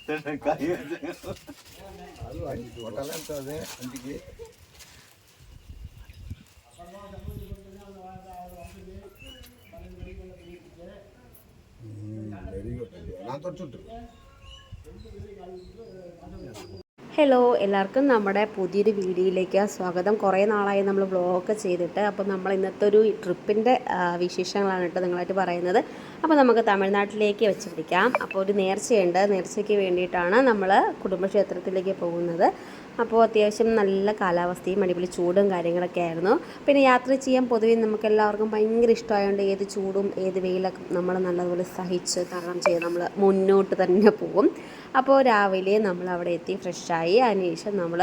ಅದು ಆಗಿತ್ತು ಒಟ್ಟಲ್ಲ ಅಂತ ಅದೇ ಅಂಟಿಗೆ വെരി ഗുഡ് ഞാൻ തൊട്ടിട്ടു. ഹലോ, എല്ലാവർക്കും നമ്മുടെ പുതിയൊരു വീഡിയോയിലേക്ക് സ്വാഗതം. കുറേ നാളായി നമ്മൾ വ്ളോഗ് ചെയ്തിട്ട്. അപ്പോൾ നമ്മൾ ഇന്നത്തെ ഒരു ട്രിപ്പിൻ്റെ വിശേഷങ്ങളാണ് കേട്ടോ നിങ്ങളായിട്ട് പറയുന്നത്. അപ്പോൾ നമുക്ക് തമിഴ്നാട്ടിലേക്ക് വെച്ച് പിടിക്കാം. അപ്പോൾ ഒരു നേർച്ചയുണ്ട്. നേർച്ചയ്ക്ക് വേണ്ടിയിട്ടാണ് നമ്മൾ കുടുംബക്ഷേത്രത്തിലേക്ക് പോകുന്നത്. അപ്പോൾ അത്യാവശ്യം നല്ല കാലാവസ്ഥയും അടിപൊളി ചൂടും കാര്യങ്ങളൊക്കെ ആയിരുന്നു. പിന്നെ യാത്ര ചെയ്യാൻ പൊതുവെ നമുക്ക് എല്ലാവർക്കും ഭയങ്കര ഇഷ്ടമായതുകൊണ്ട് ഏത് ചൂടും ഏത് വെയിലൊക്കെ നമ്മൾ നല്ലതുപോലെ സഹിച്ച് തരണം ചെയ്ത് നമ്മൾ മുന്നോട്ട് തന്നെ പോകും. അപ്പോൾ രാവിലെ നമ്മൾ അവിടെ എത്തി ഫ്രഷായി. അതിനുശേഷം നമ്മൾ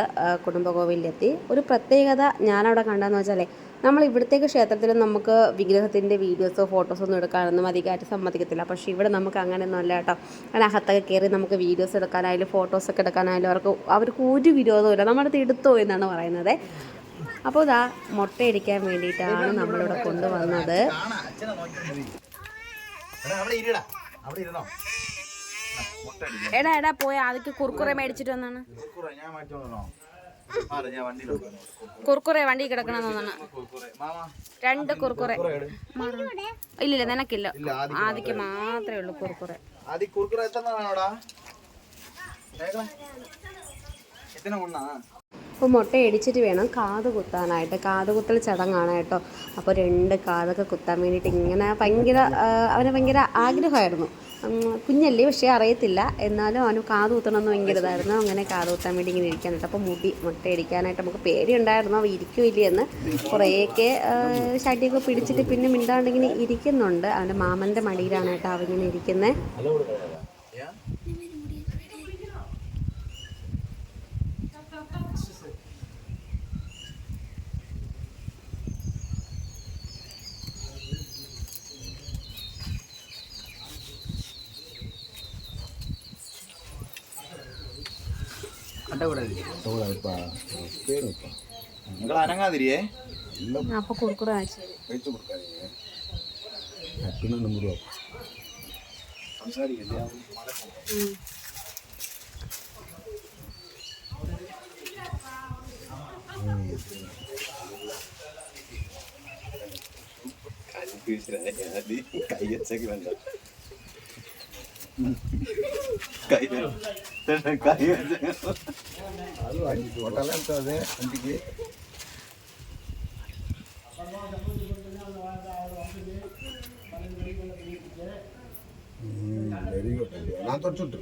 കുടുംബകോവിലെത്തി. ഒരു പ്രത്യേകത ഞാനവിടെ കണ്ടതെന്ന് വെച്ചാൽ നമ്മൾ ഇവിടത്തേക്ക് ക്ഷേത്രത്തിൽ നമുക്ക് വിഗ്രഹത്തിൻ്റെ വീഡിയോസോ ഫോട്ടോസോ ഒന്നും എടുക്കാനൊന്നും അധികമായിട്ട് സമ്മതിക്കത്തില്ല. പക്ഷേ ഇവിടെ നമുക്ക് അങ്ങനെയൊന്നും അല്ല കേട്ടോ. അങ്ങനെ അകത്തൊക്കെ കയറി നമുക്ക് വീഡിയോസ് എടുക്കാനായാലും ഫോട്ടോസൊക്കെ എടുക്കാനായാലും അവർക്ക് ഒരു വിരോധമില്ല. നമ്മുടെ അടുത്ത് എടുത്തോ എന്നാണ് പറയുന്നത്. അപ്പോൾ ഇതാ മുട്ടയടിക്കാൻ വേണ്ടിയിട്ടാണ് നമ്മളിവിടെ കൊണ്ടുവന്നത്. എടാ പോയ അതൊക്കെ കുർക്കുറെ മേടിച്ചിട്ട് വന്നാണ്. കുർക്കുറെ വണ്ടി കിടക്കണമെന്നാണ്. 2 കുർക്കുറെ. ഇല്ലില്ല നിനക്കില്ല, ആദിക്ക് മാത്രമേ ഉള്ളൂ കുർക്കുറെ. അപ്പോൾ മുട്ട അടിച്ചിട്ട് വേണം കാത് കുത്താനായിട്ട്. കാത് കുത്തൽ ചടങ്ങാണ് കേട്ടോ. അപ്പോൾ 2 കാതൊക്കെ കുത്താൻ വേണ്ടിയിട്ട് ഇങ്ങനെ അവന് ഭയങ്കര ആഗ്രഹമായിരുന്നു. കുഞ്ഞല്ലേ, പക്ഷേ അറിയത്തില്ല. എന്നാലും അവന് കാത് കുത്തണമെന്ന് ഭയങ്കര ഇതായിരുന്നു. അങ്ങനെ കാത് കുത്താൻ വേണ്ടി ഇങ്ങനെ ഇരിക്കാനായിട്ട്. അപ്പോൾ മുട്ട അടിക്കാനായിട്ട് നമുക്ക് പേടിയുണ്ടായിരുന്നു അവ ഇരിക്കുമില്ലേ എന്ന്. കുറേയൊക്കെ ഷട്ടിയൊക്കെ പിടിച്ചിട്ട് പിന്നെ മിണ്ടാണ്ടിങ്ങനെ ഇരിക്കുന്നുണ്ട്. അവൻ്റെ മാമൻ്റെ മടിയിലാണ് കേട്ടോ അവനിങ്ങനെ ഇരിക്കുന്നത്. നിങ്ങൾ അനങ്ങാതിരിയേ. അപ്പോൾ കുറുക്കുറ കഴിച്ചു കൊടുക്കാതിരിക്കേ. പിന്നെ നമ്പർ സംസാരിക്കില്ല. കൈ വെച്ചൊക്കെ വേണ്ട. ಅದು ಆಗಿತ್ತು ಒಟ್ಟಲ್ಲ ಅಂತ ಅದೇ ಅಂಟಿಗೆ വെരി ഗുഡ് ഞാൻ തൊട്ടിട്ടു.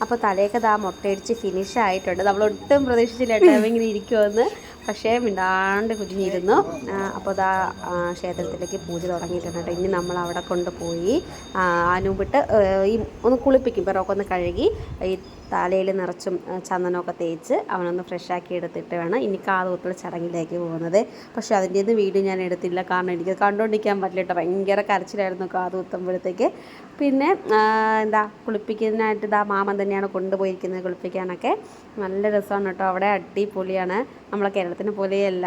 അപ്പോൾ തലയൊക്കെ മുട്ടയടിച്ച് ഫിനിഷ് ആയിട്ടുണ്ട്. നമ്മൾ ഒട്ടും പ്രതീക്ഷിച്ചില്ല കേട്ടോ ഇങ്ങനെ ഇരിക്കുമെന്ന്. പക്ഷേ മിണ്ടാണ്ട് കുഞ്ഞിരുന്നു. അപ്പോൾ ക്ഷേത്രത്തിലേക്ക് പൂജ തുടങ്ങിയിട്ടുണ്ട് കേട്ടോ. ഇനി നമ്മൾ അവിടെ കൊണ്ടുപോയി അനുവിട്ട് ഒന്ന് കുളിപ്പിക്കും. പിറകൊക്കെ ഒന്ന് കഴുകി ഈ തലയിൽ നിറച്ചും ചന്ദനമൊക്കെ തേച്ച് അവനൊന്ന് ഫ്രഷാക്കി എടുത്തിട്ട് വേണം ഇനി കാതുകുത്തൽ ചടങ്ങിലേക്ക് പോകുന്നത്. പക്ഷേ അതിൻ്റെ ഒന്നും വീഡിയോ ഞാൻ എടുത്തില്ല. കാരണം എനിക്ക് കണ്ടുകൊണ്ടിരിക്കാൻ പറ്റില്ല കേട്ടോ. ഭയങ്കര കരച്ചിലായിരുന്നു കാതുകുത്തുമ്പോഴത്തേക്ക്. പിന്നെ കുളിപ്പിക്കുന്നതിനായിട്ട് മാമൻ തന്നെയാണ് കൊണ്ടുപോയിരിക്കുന്നത് കുളിപ്പിക്കാനൊക്കെ. നല്ല രസമാണ് കേട്ടോ. അവിടെ അടിപൊളിയാണ്. നമ്മളെ കേരളത്തിന് പോലെയല്ല.